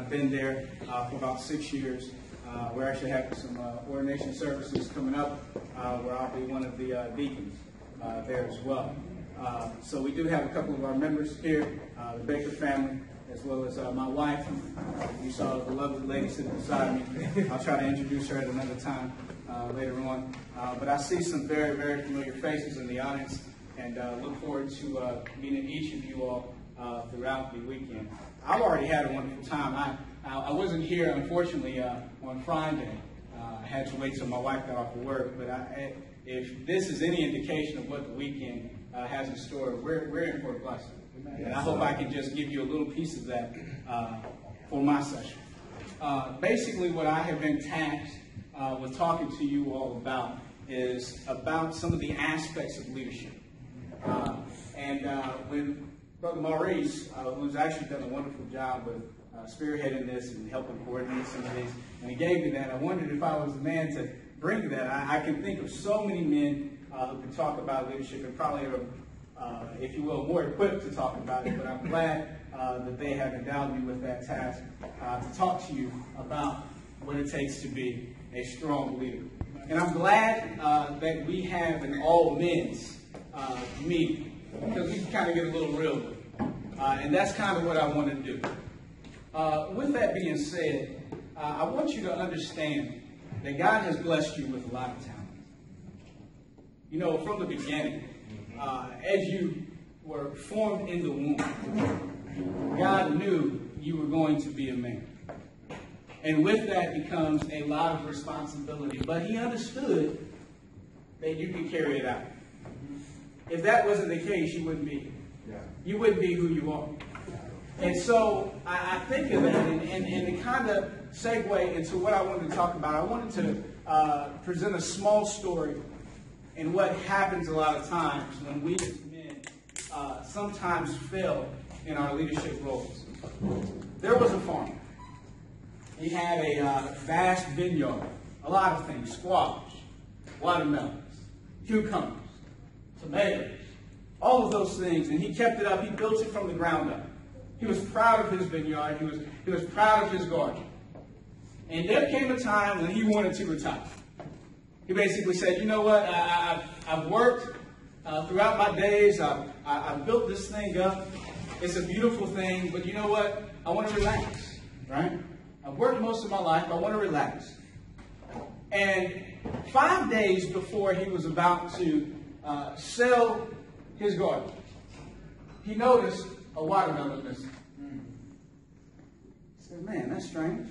I've been there for about 6 years. We're actually having some ordination services coming up where I'll be one of the deacons there as well. So we do have a couple of our members here, the Baker family, as well as my wife. You saw the lovely lady sitting beside me. I'll try to introduce her at another time later on. But I see some very, very familiar faces in the audience, and look forward to meeting each of you all throughout the weekend. I've already had a wonderful time. I wasn't here, unfortunately, on Friday. I had to wait till my wife got off of work. But if this is any indication of what the weekend has in store, we're in for a blessing. And I hope I can just give you a little piece of that for my session. Basically, what I have been tasked with talking to you all about is about some of the aspects of leadership. When Brother Maurice, who's actually done a wonderful job with spearheading this and helping coordinate some of these, and he gave me that, I wondered if I was the man to bring that. I can think of so many men who can talk about leadership and probably are, if you will, more equipped to talk about it, but I'm glad that they have endowed me with that task to talk to you about what it takes to be a strong leader. And I'm glad that we have an all-men's meeting, because we can kind of get a little real with it. And that's kind of what I want to do. With that being said, I want you to understand that God has blessed you with a lot of talent. You know, from the beginning, as you were formed in the womb, God knew you were going to be a man. And with that becomes a lot of responsibility. But he understood that you could carry it out. If that wasn't the case, you wouldn't be here. You wouldn't be who you are. And so I think of that, and to kind of segue into what I wanted to talk about, I wanted to present a small story and what happens a lot of times when we as men sometimes fail in our leadership roles. There was a farmer. He had a vast vineyard, a lot of things: squash, watermelons, cucumbers, tomatoes, all of those things. And he kept it up. He built it from the ground up. He was proud of his vineyard. He was proud of his garden. And there came a time when he wanted to retire. He basically said, you know what, I've worked throughout my days. I've built this thing up. It's a beautiful thing, but you know what? I want to relax, right? I've worked most of my life. I want to relax. And 5 days before he was about to sell his garden, he noticed a watermelon missing. He said, man, that's strange.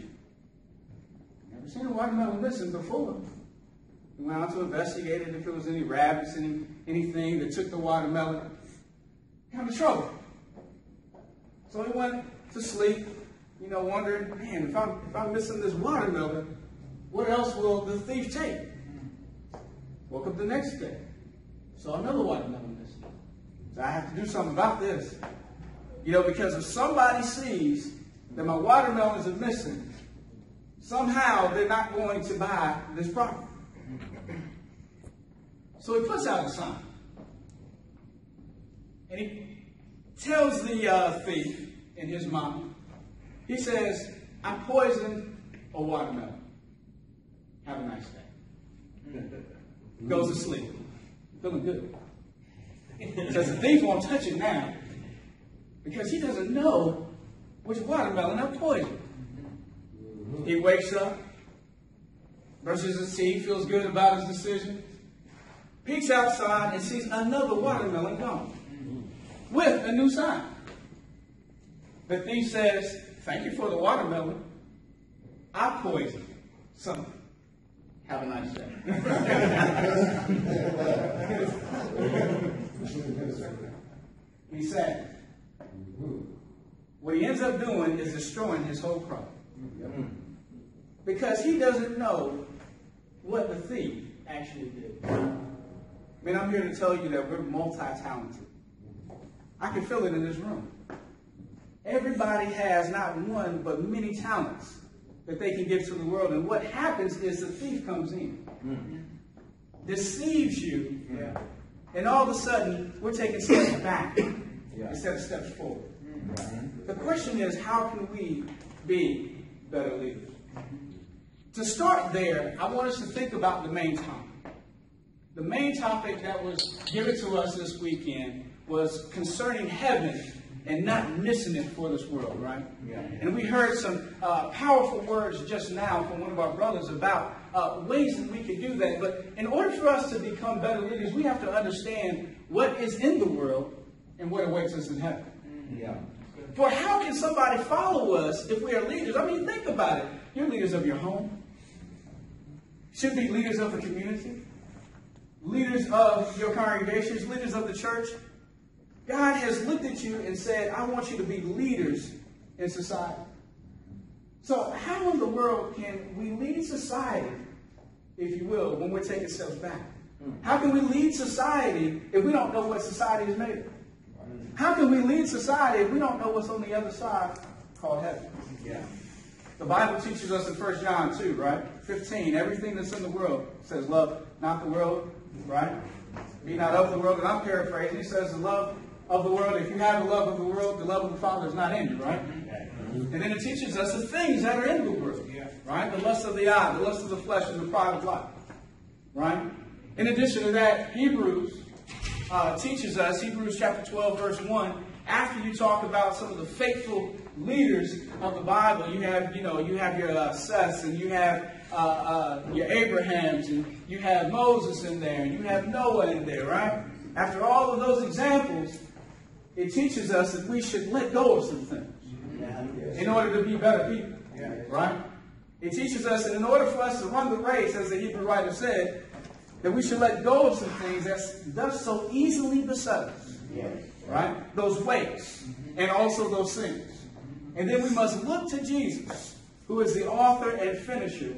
Never seen a watermelon missing before. He went out to investigate it, if there was any rabbits, anything that took the watermelon. Kind of trouble. So he went to sleep, you know, wondering, man, if I'm missing this watermelon, what else will the thief take? Woke up the next day, saw another watermelon missing. So I have to do something about this. You know, because if somebody sees that my watermelons are missing, somehow they're not going to buy this property. So he puts out a sign. And he tells the thief in his mind, he says, I poisoned a watermelon. Have a nice day. Goes to sleep. Feeling good. Says the thief won't touch it now because he doesn't know which watermelon I poisoned. He wakes up, brushes his teeth, feels good about his decision, peeks outside and sees another watermelon gone with a new sign. The thief says, thank you for the watermelon. I poisoned something. Have a nice day. He's sad. What he ends up doing is destroying his whole crop. Because he doesn't know what the thief actually did. I mean, I'm here to tell you that we're multi-talented. I can feel it in this room. Everybody has not one, but many talents that they can give to the world. And what happens is the thief comes in, deceives you, and all of a sudden, we're taking steps back instead of steps forward. The question is, how can we be better leaders? To start there, I want us to think about the main topic. The main topic that was given to us this weekend was concerning heaven and not missing it for this world, right? Yeah. And we heard some powerful words just now from one of our brothers about ways that we can do that. But in order for us to become better leaders, we have to understand what is in the world and what awaits us in heaven. Yeah. For how can somebody follow us if we are leaders? I mean, think about it. You're leaders of your home. Should be leaders of the community. Leaders of your congregations. Leaders of the church. God has looked at you and said, I want you to be leaders in society. So how in the world can we lead society, if you will, when we're taking steps back? How can we lead society if we don't know what society is made of? How can we lead society if we don't know what's on the other side called heaven? Yeah. The Bible teaches us in 1 John 2, right? 15, everything that's in the world says love not the world, right? Be not of the world. And I'm paraphrasing. He says the love of the world. If you have the love of the world, the love of the Father is not in you, right? And then it teaches us the things that are in the world, right? The lust of the eye, the lust of the flesh, and the pride of life, right? In addition to that, Hebrews teaches us, Hebrews chapter 12, verse 1, after you talk about some of the faithful leaders of the Bible, you have your Seths, and you have your Abrahams, and you have Moses in there, and you have Noah in there, right? After all of those examples, it teaches us that we should let go of some things in order to be better people, right? It teaches us that in order for us to run the race, as the Hebrew writer said, that we should let go of some things that does so easily beset us, right? Those weights and also those sins. And then we must look to Jesus, who is the author and finisher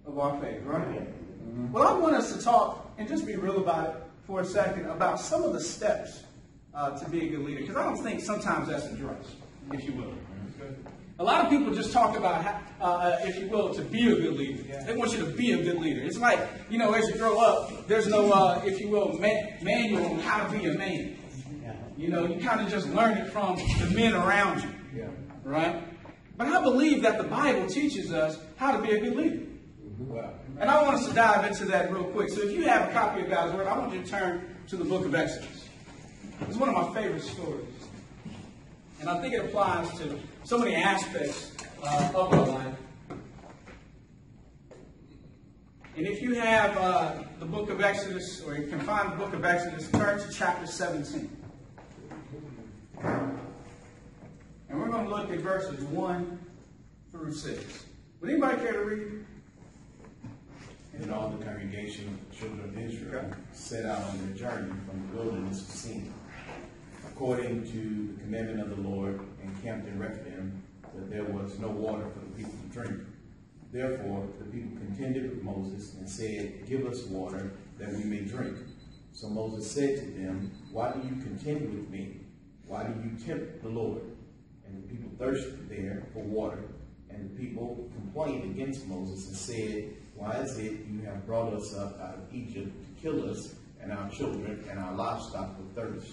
of our faith, right? Well, I want us to talk and just be real about it for a second about some of the steps to be a good leader, because I don't think sometimes that's addressed, if you will. A lot of people just talk about, if you will, to be a good leader. They want you to be a good leader. It's like, as you grow up, there's no, if you will, manual on how to be a man. You kind of just learn it from the men around you, right? But I believe that the Bible teaches us how to be a good leader. And I want us to dive into that real quick. So if you have a copy of God's Word, I want you to turn to the book of Exodus. It's one of my favorite stories. And I think it applies to so many aspects of our life. And if you have the book of Exodus, or you can find the book of Exodus, turn to chapter 17. And we're going to look at verses 1 through 6. Would anybody care to read? And all the congregation, children of Israel, set out on their journey from the wilderness of Sin, according to the commandment of the Lord, and camped in Rephidim, that there was no water for the people to drink. Therefore the people contended with Moses and said, Give us water, that we may drink. So Moses said to them, Why do you contend with me? Why do you tempt the Lord? And the people thirsted there for water. And the people complained against Moses and said, Why is it you have brought us up out of Egypt to kill us and our children and our livestock with thirst?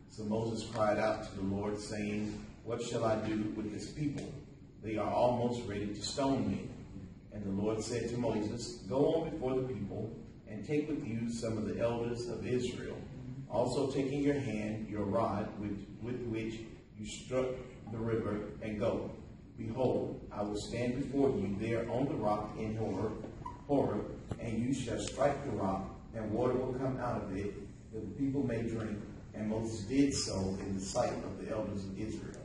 So Moses cried out to the Lord, saying, What shall I do with this people? They are almost ready to stone me. And the Lord said to Moses, Go on before the people, and take with you some of the elders of Israel. Also take in your hand your rod with which you struck the river, and go. Behold, I will stand before you there on the rock in Horeb, and you shall strike the rock, and water will come out of it, that the people may drink. And Moses did so in the sight of the elders of Israel.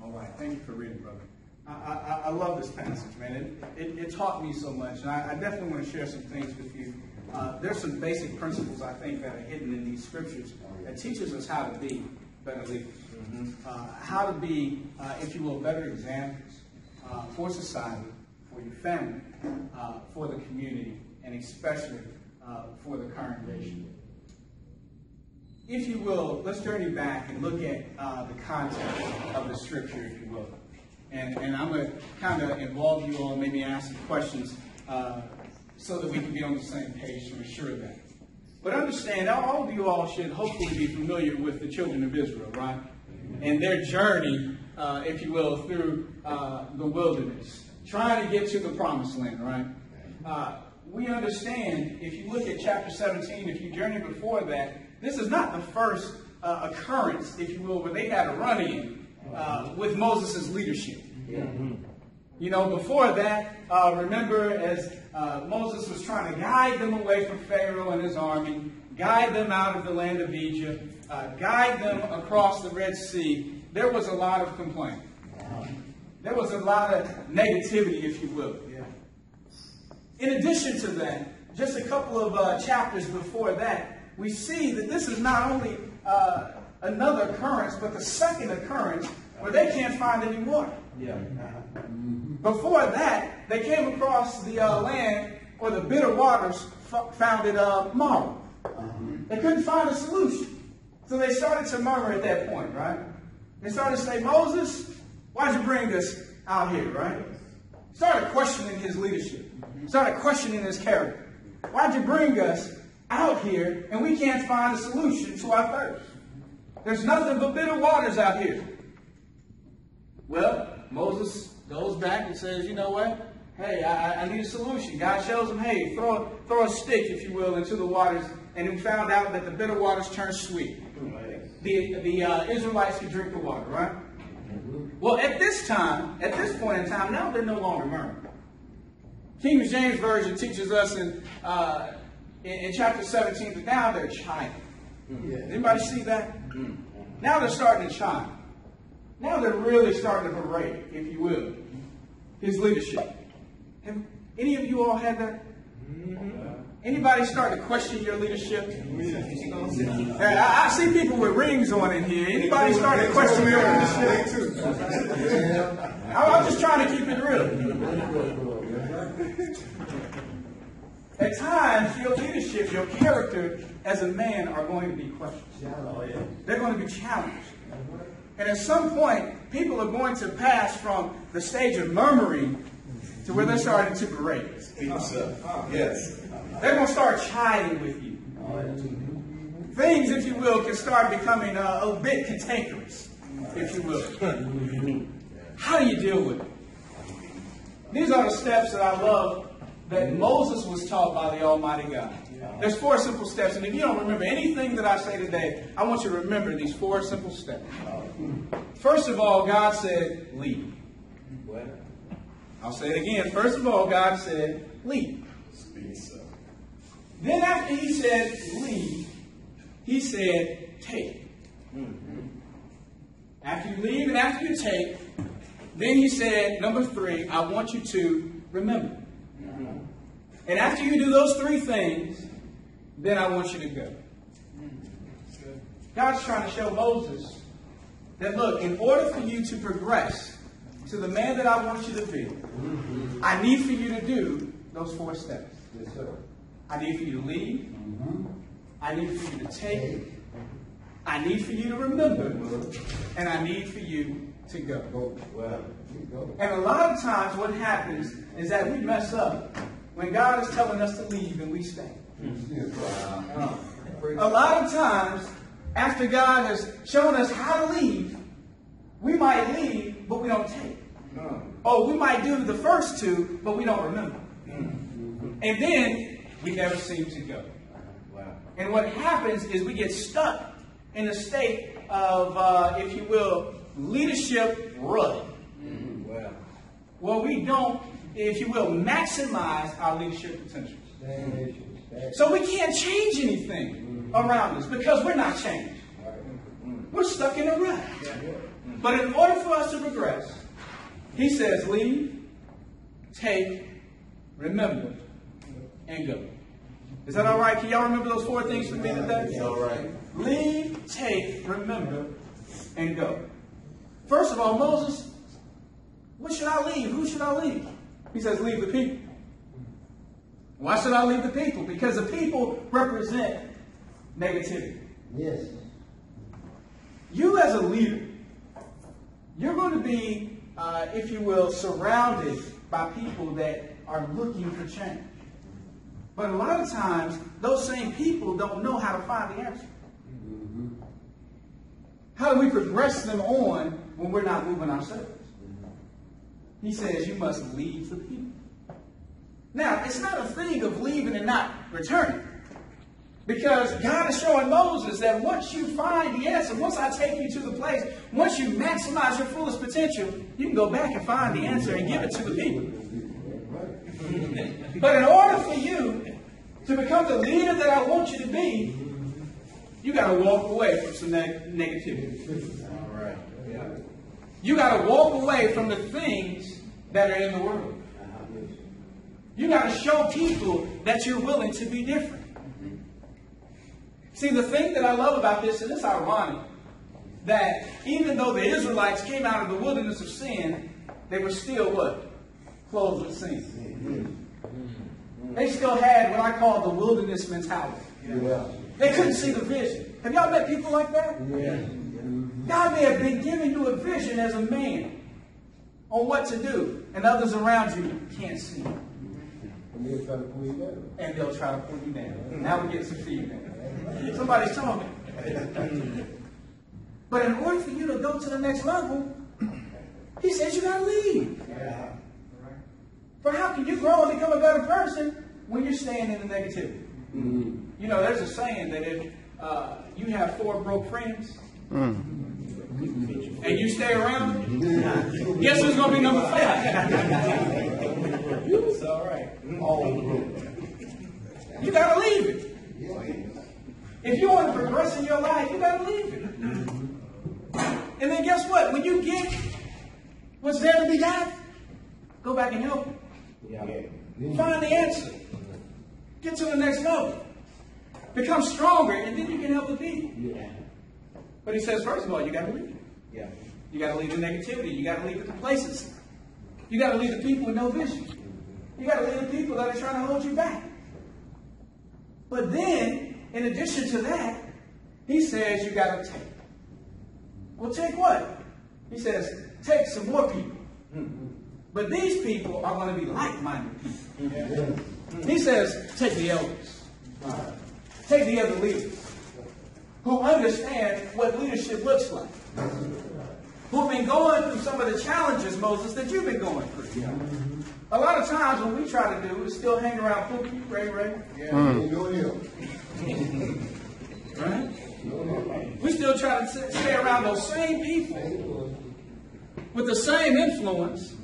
All right. Thank you for reading, brother. I love this passage, man. It taught me so much, and I definitely want to share some things with you. There's some basic principles, I think, that are hidden in these scriptures that teaches us how to be better leaders. How to be, if you will, better examples for society, for your family, for the community, and especially for the congregation. If you will, let's journey back and look at the context of the scripture, if you will. And I'm going to kind of involve you all, maybe ask some questions so that we can be on the same page to assure that. But understand, all of you all should hopefully be familiar with the children of Israel, right? in their journey, if you will, through the wilderness, trying to get to the promised land, right? We understand, if you look at chapter 17, if you journey before that, this is not the first occurrence, if you will, where they had a run-in with Moses' leadership. You know, before that, remember as Moses was trying to guide them away from Pharaoh and his army, guide them out of the land of Egypt, guide them across the Red Sea, there was a lot of complaining. There was a lot of negativity, if you will. In addition to that, just a couple of chapters before that, we see that this is not only another occurrence, but the second occurrence where they can't find any water. Before that, they came across the land where the bitter waters found it Marah. They couldn't find a solution. So they started to murmur at that point, right? They started to say, Moses, why'd you bring us out here, right? Started questioning his leadership. Started questioning his character. Why'd you bring us out here and we can't find a solution to our thirst? There's nothing but bitter waters out here. Well, Moses goes back and says, you know what? Hey, I need a solution. God shows him, hey, throw a stick, if you will, into the waters. And he found out that the bitter waters turned sweet. The Israelites could drink the water, right? Well, at this point in time, now they're no longer murmuring. King James Version teaches us in chapter 17 that now they're chiming. Anybody see that? Now they're starting to chime. Now they're really starting to berate, if you will, his leadership. Have any of you all had that? Anybody start to question your leadership? I see people with rings on in here. Anybody start to question your leadership? I'm just trying to keep it real. At times, your leadership, your character as a man are going to be questioned. They're going to be challenged. And at some point, people are going to pass from the stage of murmuring to where they're starting to berate. Yes. They're going to start chiding with you. Things, if you will, can start becoming a bit cantankerous, if you will. How do you deal with it? These are the steps that I love that Moses was taught by the Almighty God. There's 4 simple steps, and if you don't remember anything that I say today, I want you to remember these 4 simple steps. First of all, God said, lead. I'll say it again. First of all, God said, lead. Then after he said, lead, he said, take. After you leave and after you take, then he said, number 3, I want you to remember. And after you do those 3 things, then I want you to go. God's trying to show Moses that, look, in order for you to progress to the man that I want you to be, I need for you to do those 4 steps. Yes, sir. I need for you to lead. I need for you to take. I need for you to remember. And I need for you to go. And a lot of times what happens is that we mess up when God is telling us to leave and we stay. A lot of times, after God has shown us how to leave, we might leave, but we don't take. Oh, we might do the first 2, but we don't remember. And then we never seem to go. And what happens is we get stuck in a state of, if you will, leadership rut. Well, we don't, if you will, maximize our leadership potentials. So we can't change anything around us because we're not changed. We're stuck in a rut. But in order for us to progress, he says, lead, take, remember, and go. Is that all right? Can y'all remember those 4 things for me today? It's all right. Lead, take, remember, and go. First of all, Moses, what should I leave? Who should I leave? He says, leave the people. Why should I leave the people? Because the people represent negativity. Yes. You as a leader, you're going to be, if you will, surrounded by people that are looking for change. But a lot of times, those same people don't know how to find the answer. How do we progress them on when we're not moving ourselves? He says you must lead the people. Now, it's not a thing of leaving and not returning. Because God is showing Moses that once you find the answer, once I take you to the place, once you maximize your fullest potential, you can go back and find the answer and give it to the people. But in order for you to become the leader that I want you to be, you got to walk away from some negativity. All right. Yeah. You got to walk away from the things that are in the world. You got to show people that you're willing to be different. See, the thing that I love about this, and it's ironic, that even though the Israelites came out of the wilderness of sin, they were still what? Clothed with sin. They still had what I call the wilderness mentality. Yeah. They couldn't see the vision. Have y'all met people like that? Yeah. God may have been giving you a vision as a man on what to do, and others around you can't see it. And they'll try to pull you down. And they'll try to pull you down. Now we're getting some feedback. Somebody's talking. But in order for you to go to the next level, he says you got to leave. Yeah. For how can you grow and become a better person when you're staying in the negativity? Mm-hmm. You know, there's a saying that if you have 4 broke friends and you stay around them, guess who's going to be number 5? It's all right. You got to leave it. If you want to progress in your life, you got to leave it. And then guess what? When you get what's there to be got, go back and help it. Yeah. Find the answer. Get to the next level. Become stronger, and then you can help the people. Yeah. But he says, first of all, you got to leave. Yeah. You got to leave the negativity. You got to leave the complacency. You got to leave the people with no vision. You got to leave the people that are trying to hold you back. But then, in addition to that, he says you got to take. Well, take what? He says, take some more people. But these people are going to be like-minded people. Yeah. He says, take the elders. Take the other leaders who understand what leadership looks like. Who've been going through some of the challenges, Moses, that you've been going through. Yeah. A lot of times what we try to do is still hang around Pookie, Ray. Yeah. Right? We still try to stay around those same people with the same influence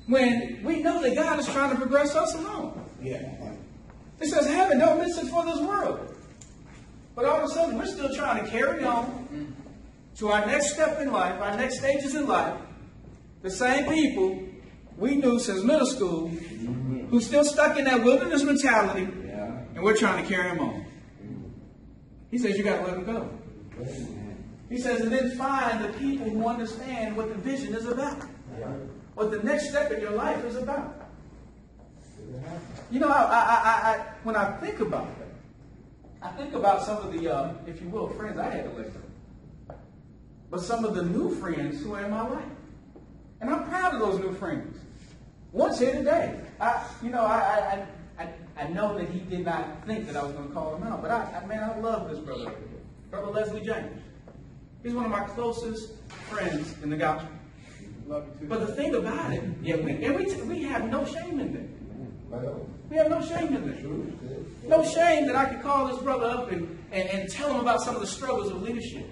when we know that God is trying to progress us along. Yeah. It says heaven don't miss it for this world. But all of a sudden we're still trying to carry on to our next step in life, our next stages in life. The same people we knew since middle school who's still stuck in that wilderness mentality, and we're trying to carry them on. He says you got to let them go. He says, and then find the people who understand what the vision is about. What the next step in your life is about. You know, I when I think about that, I think about some of the, if you will, friends I had to let go. But some of the new friends who are in my life. And I'm proud of those new friends. One's here today. I know that he did not think that I was going to call him out. But I love this brother. Brother Leslie James. He's one of my closest friends in the gospel. Love you too. But the thing about it, we have no shame in that. We have no shame in that. No shame that I could call this brother up and tell him about some of the struggles of leadership.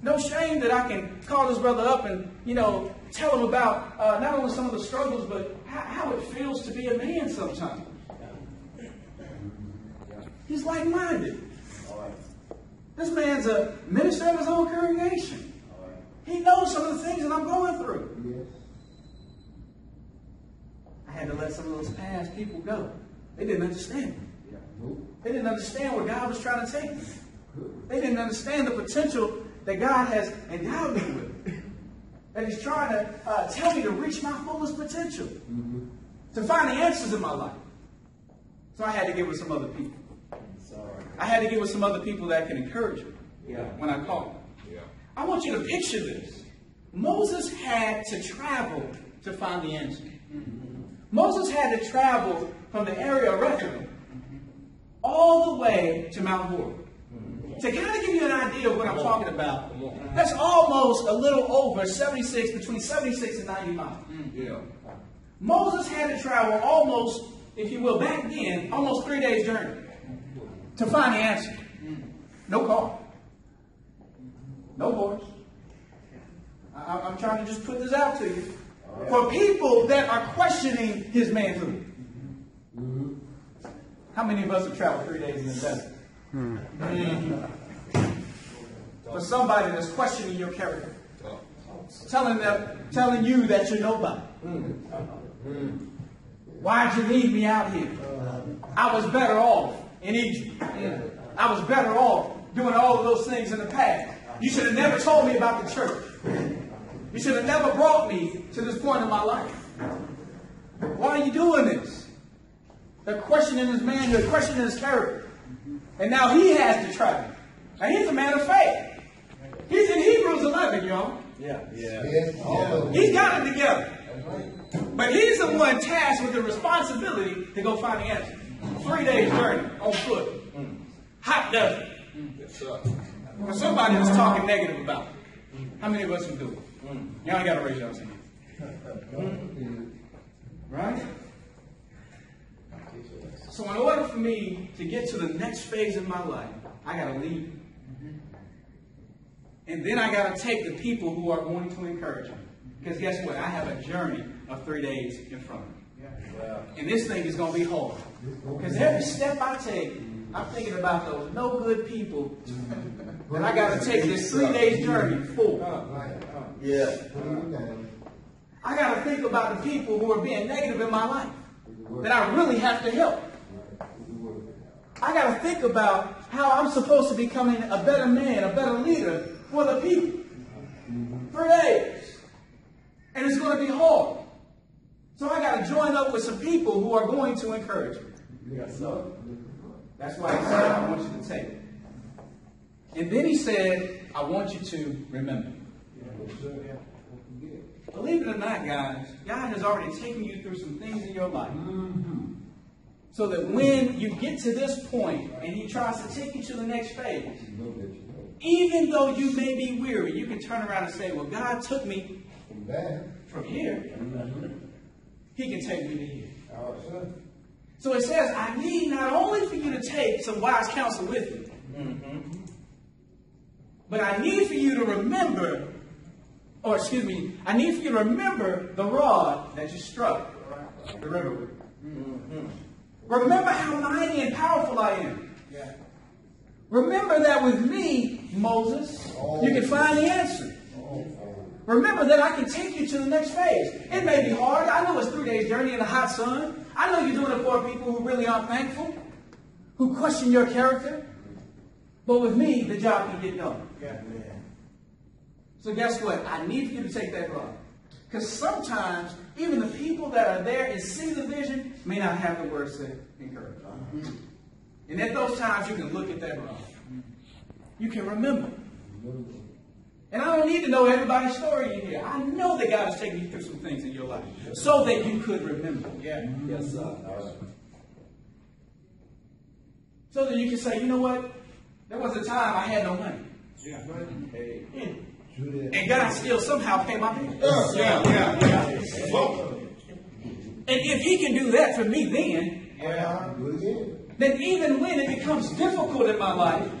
No shame that I can call this brother up and, tell him about not only some of the struggles, but how it feels to be a man sometimes. He's like-minded. This man's a minister of his own congregation. He knows some of the things that I'm going through. I had to let some of those past people go. They didn't understand me. They didn't understand where God was trying to take me. They didn't understand the potential that God has endowed me with. That He's trying to tell me to reach my fullest potential. To find the answers in my life. So I had to get with some other people. I had to get with some other people that can encourage me when I call them. I want you to picture this. Moses had to travel to find the answer. Moses had to travel from the area of Rephidim all the way to Mount Horeb. To kind of give you an idea of what I'm talking about, that's almost a little over 76, between 76 and 90 miles. Yeah. Moses had to travel almost, if you will, back then, almost 3 days' journey to find the answer. No car. No horse. I'm trying to just put this out to you. For people that are questioning his manhood. How many of us have traveled 3 days in the desert? For somebody that's questioning your character. Telling you that you're nobody. Why'd you leave me out here? I was better off in Egypt. I was better off doing all of those things in the past. You should have never told me about the church. You should have never brought me to this point in my life. Why are you doing this? They're questioning his manhood, questioning his character. And now he has to travel. And he's a man of faith. He's in Hebrews 11, y'all. Yeah. He's got it together. But he's the one tasked with the responsibility to go find the answer. 3 days journey on foot. Hot desert. For somebody that's talking negative about it. How many of us would do it? Y'all ain't got to raise your hands. Right? So in order for me to get to the next phase in my life, I got to leave. And then I got to take the people who are going to encourage me. Because guess what? I have a journey of 3 days in front of me. And this thing is going to be hard. Because every step I take, I'm thinking about those no good people that I got to take this 3 days journey for. Yeah. I got to think about the people who are being negative in my life that I really have to help. I got to think about how I'm supposed to be becoming a better man, a better leader for the people. 3 days. And it's going to be hard. So I got to join up with some people who are going to encourage me. That's why he said, I want you to take it. And then he said, I want you to remember. Believe it or not, guys, God has already taken you through some things in your life. So that when you get to this point and he tries to take you to the next phase, even though you may be weary, you can turn around and say, well, God took me from here. He can take me to here. So it says, I need not only for you to take some wise counsel with you, but I need for you to remember, I need for you to remember the rod that you struck the river with. Remember how mighty and powerful I am. Remember that with me, Moses, you can find the answer. Remember that I can take you to the next phase. It may be hard. I know it's 3 days journey in the hot sun. I know you're doing it for people who really aren't thankful, who question your character. But with me, the job can get done. So guess what? I need for you to take that rod. Because sometimes, even the people that are there and see the vision may not have the words to encourage. And at those times, you can look at that rod. You can remember. And I don't need to know everybody's story in here. I know that God is taking you through some things in your life so that you could remember. Yes, sir. So that you can say, you know what? There was a time I had no money. And God still somehow paid my bills. And if he can do that for me then even when it becomes difficult in my life,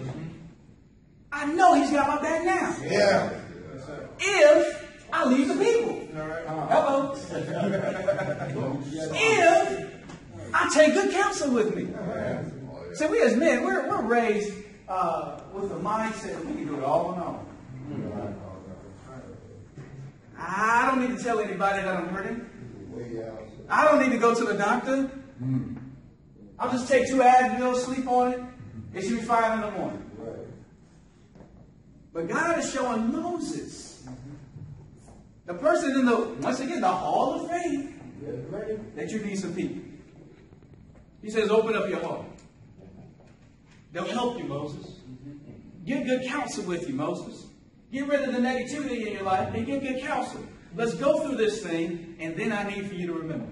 I know he's got my back now. If I leave the people. Hello. If I take good counsel with me. See, we as men, we're raised with the mindset we can do it all on our own. I don't need to tell anybody that I'm hurting. I don't need to go to the doctor. I'll just take 2 Advil, sleep on it. It should be fine in the morning. But God is showing Moses, the person in the hall of faith, that you need some people. He says, open up your heart. They'll help you, Moses. Get good counsel with you, Moses. Get rid of the negativity in your life and get good counsel. Let's go through this thing, and then I need for you to remember.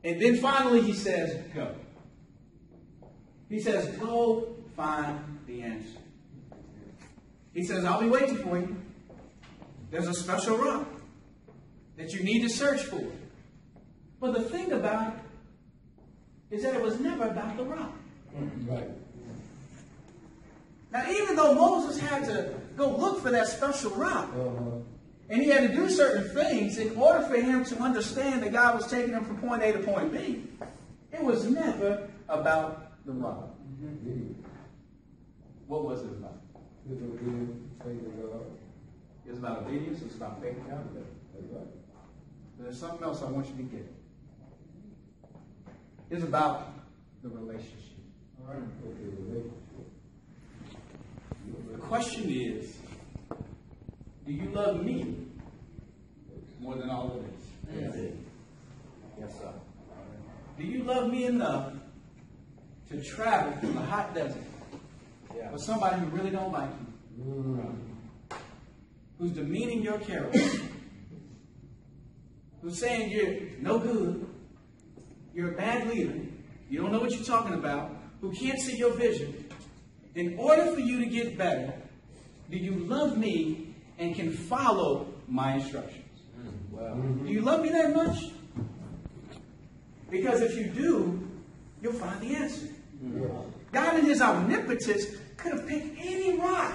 And then finally he says, go. He says, go find the answer. He says, I'll be waiting for you. There's a special rock that you need to search for. But the thing about it is that it was never about the rock. Right. Now, even though Moses had to go look for that special rock, and he had to do certain things in order for him to understand that God was taking him from point A to point B, it was never about the rock. What was it about? His obedience, faith in God. It was about obedience. It was about faith in God. That's right. But there's something else I want you to get. It's about the relationship. All right. Okay, relationship. The question is, do you love me more than all of this? Yes. Yes, sir. Do you love me enough to travel through the hot desert with somebody who really don't like you? Who's demeaning your character? Who's saying you're no good? You're a bad leader. You don't know what you're talking about. Who can't see your vision? In order for you to get better, do you love me and can follow my instructions? Do you love me that much? Because if you do, you'll find the answer. God in his omnipotence could have picked any rock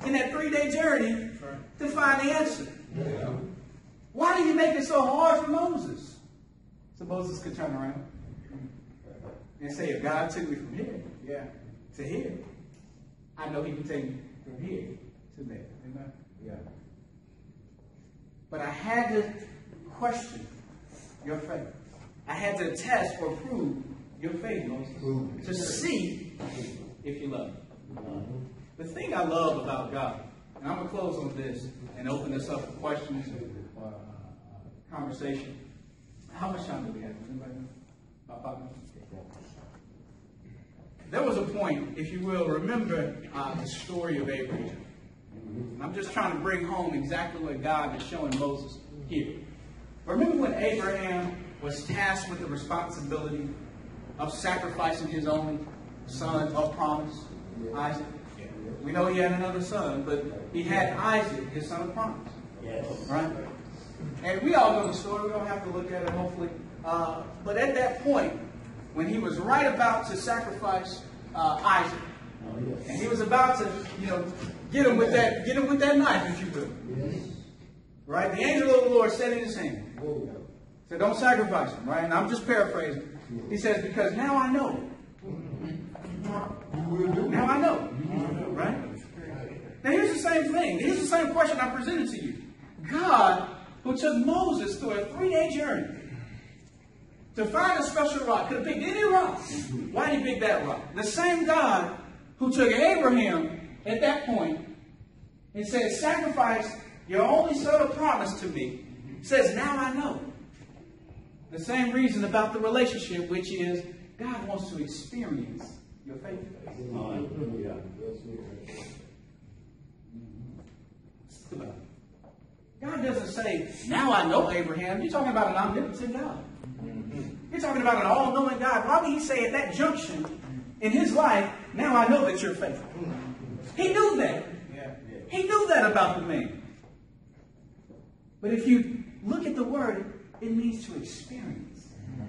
in that 3-day journey to find the answer. Why did he make it so hard for Moses? So Moses could turn around and say, if God took me from here to here, I know he can take me from here to there. Amen? Yeah. But I had to question your faith. I had to test or prove your faith, Moses, to see if you love me. The thing I love about God, and I'm going to close on this and open this up for questions and conversation. How much time do we have? Anybody know? About 5 minutes? There was a point, if you will, remember the story of Abraham. And I'm just trying to bring home exactly what God is showing Moses here. Remember when Abraham was tasked with the responsibility of sacrificing his only son of promise, Isaac? We know he had another son, but he had Isaac, his son of promise. Yes. Right? And we all know the story. We don't have to look at it, hopefully. But at that point, when he was right about to sacrifice Isaac, and he was about to, get him with that knife, if you will. Right? The angel of the Lord said in his hand, said, don't sacrifice him, right? And I'm just paraphrasing. He says, because now I know. Now I know. Right? Now here's the same thing. Here's the same question I presented to you. God, who took Moses through a 3-day journey to find a special rock, could have picked any rock. Why did he pick that rock? The same God who took Abraham at that point and said, sacrifice your only son of promise to me, says, now I know. The same reason about the relationship, which is God wants to experience your faith. God doesn't say, now I know Abraham. You're talking about an omnipotent God. You're talking about an all-knowing God. Why would he say at that junction in his life, now I know that you're faithful? He knew that. He knew that about the man. But if you look at the word, it means to experience.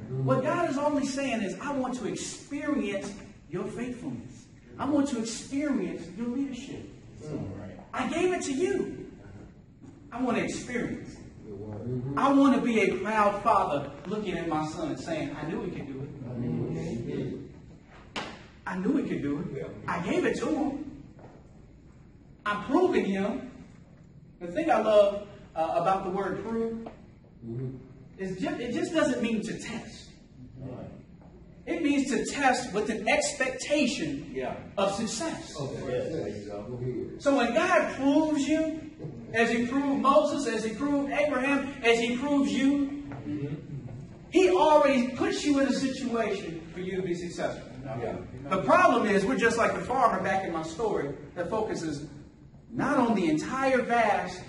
What God is only saying is, I want to experience your faithfulness. I want to experience your leadership. I gave it to you. I want to experience it. I want to be a proud father looking at my son and saying, I knew he could do it. I knew he could do it. I gave it to him. I'm proving him. The thing I love about the word prove is it just doesn't mean to test. It means to test with an expectation of success. So when God proves you, as he proved Moses, as he proved Abraham, as he proves you, he already puts you in a situation for you to be successful. The problem is we're just like the farmer back in my story that focuses not on the entire vast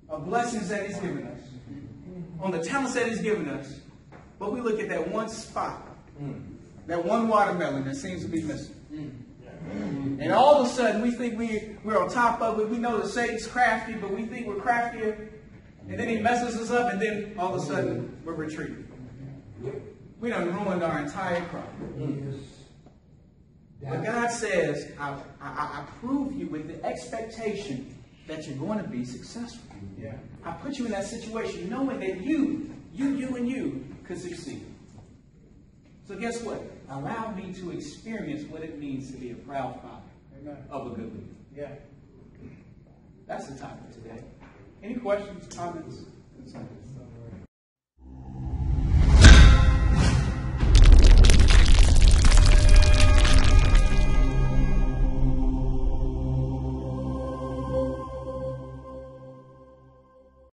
of blessings that he's given us, on the talents that he's given us, but we look at that one spot, that one watermelon that seems to be missing. And all of a sudden, we think we're on top of it. We know that Satan's crafty, but we think we're craftier. And then he messes us up, and then all of a sudden, we're retreating. We done ruined our entire crop. But God says, I prove you with the expectation that you're going to be successful. Yeah. I put you in that situation knowing that you could succeed. So guess what? Allow me to experience what it means to be a proud father of a good leader. Yeah. That's the topic today. Any questions, comments, concerns?